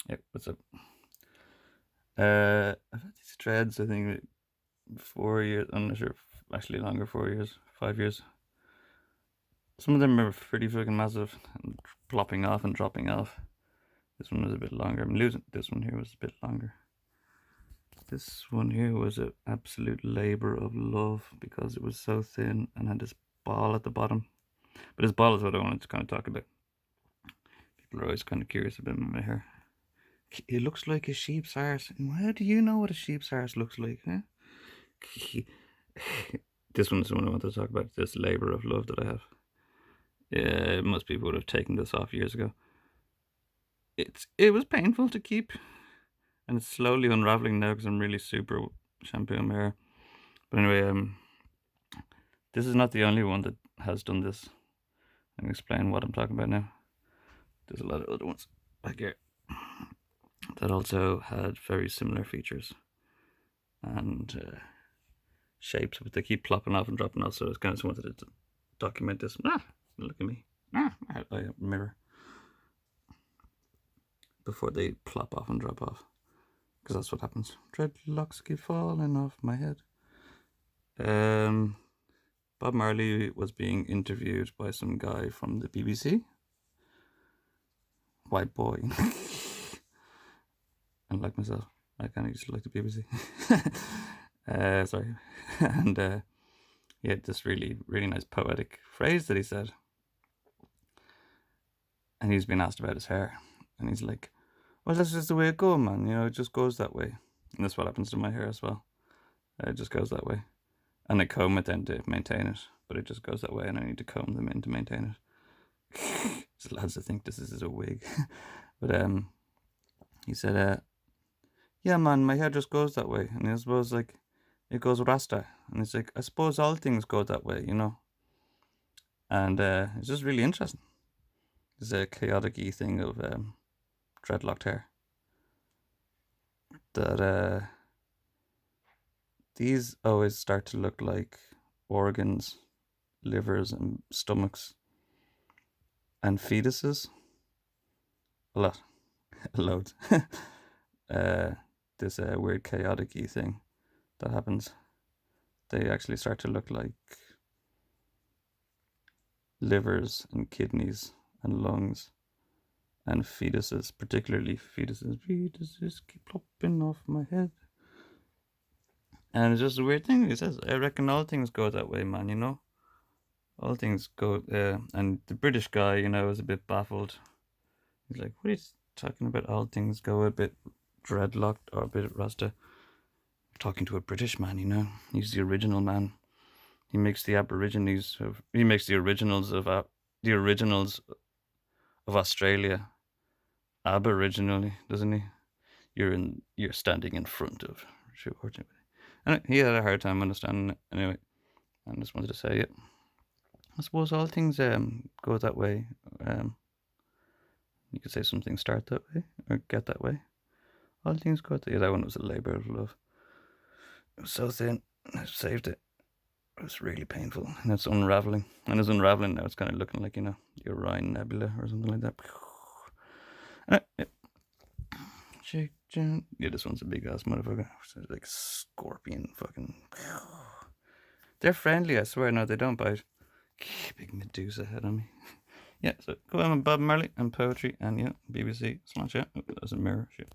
Yeah, what's up? I've had these dreads, I think, 4 years. I'm not sure, actually longer, 4 years, 5 years. Some of them are pretty fucking massive and plopping off and dropping off. This one was a bit longer. I'm losing. This one here was a bit longer. This one here was an absolute labor of love because it was so thin and had this ball at the bottom. But this ball is what I wanted to kind of talk about. People are always kind of curious about my hair. It looks like a sheep's arse. How do you know what a sheep's arse looks like, huh? This one's the one I want to talk about. This labor of love that I have. Yeah, most people would have taken this off years ago. It was painful to keep, and it's slowly unraveling now because I'm really super shampooing my hair. But anyway, this is not the only one that has done this. I'm gonna explain what I'm talking about now. There's a lot of other ones back here that also had very similar features and shapes, but they keep plopping off and dropping off. So I kind of wanted to document this. Look at me. I have a mirror before they plop off and drop off, because that's what happens. Dreadlocks keep falling off my head. Bob Marley was being interviewed by some guy from the BBC, white boy, and like myself, I kind of used to like the BBC. Sorry, and he had this really, really nice poetic phrase that he said, and he's been asked about his hair, and he's like, "Well, that's just the way it goes, man. You know, it just goes that way." And that's what happens to my hair as well. It just goes that way, and I comb it then to maintain it, but it just goes that way, and I need to comb them in to maintain it. So lads, I think this is a wig, but he said, "Yeah, man, my hair just goes that way," and I suppose like it goes rasta, and it's like I suppose all things go that way, you know, and it's just really interesting. It's a chaotic-y thing of dreadlocked hair that these always start to look like organs, livers, and stomachs, and fetuses. A lot, a load. This weird chaotic-y thing that happens. They actually start to look like livers and kidneys and lungs and fetuses, particularly fetuses. Fetuses keep plopping off my head. And it's just a weird thing. He says, I reckon all things go that way, man, you know? All things go, and the British guy, you know, is a bit baffled. He's like, what are you talking about? All things go a bit dreadlocked or a bit rasta. Talking to a British man, you know? He's the original man. He makes the Aborigines of, he makes the originals of Australia aboriginally, doesn't he? You're standing in front of. And he had a hard time understanding it. Anyway, I just wanted to say it. I suppose all things go that way. You could say some things start that way or get that way. All things go that way. Yeah, that one was a labour of love. It was so thin. I saved it. It was really painful, and it's unraveling. And it's unraveling now. It's kind of looking like, you know, the Orion Nebula or something like that. Yeah, this one's a big ass motherfucker. It's like scorpion fucking. They're friendly, I swear. No, they don't bite. Big Medusa head on me. Yeah, so go on, Bob Marley and poetry and, you know, BBC. Slash, yeah. There's a mirror. Shit.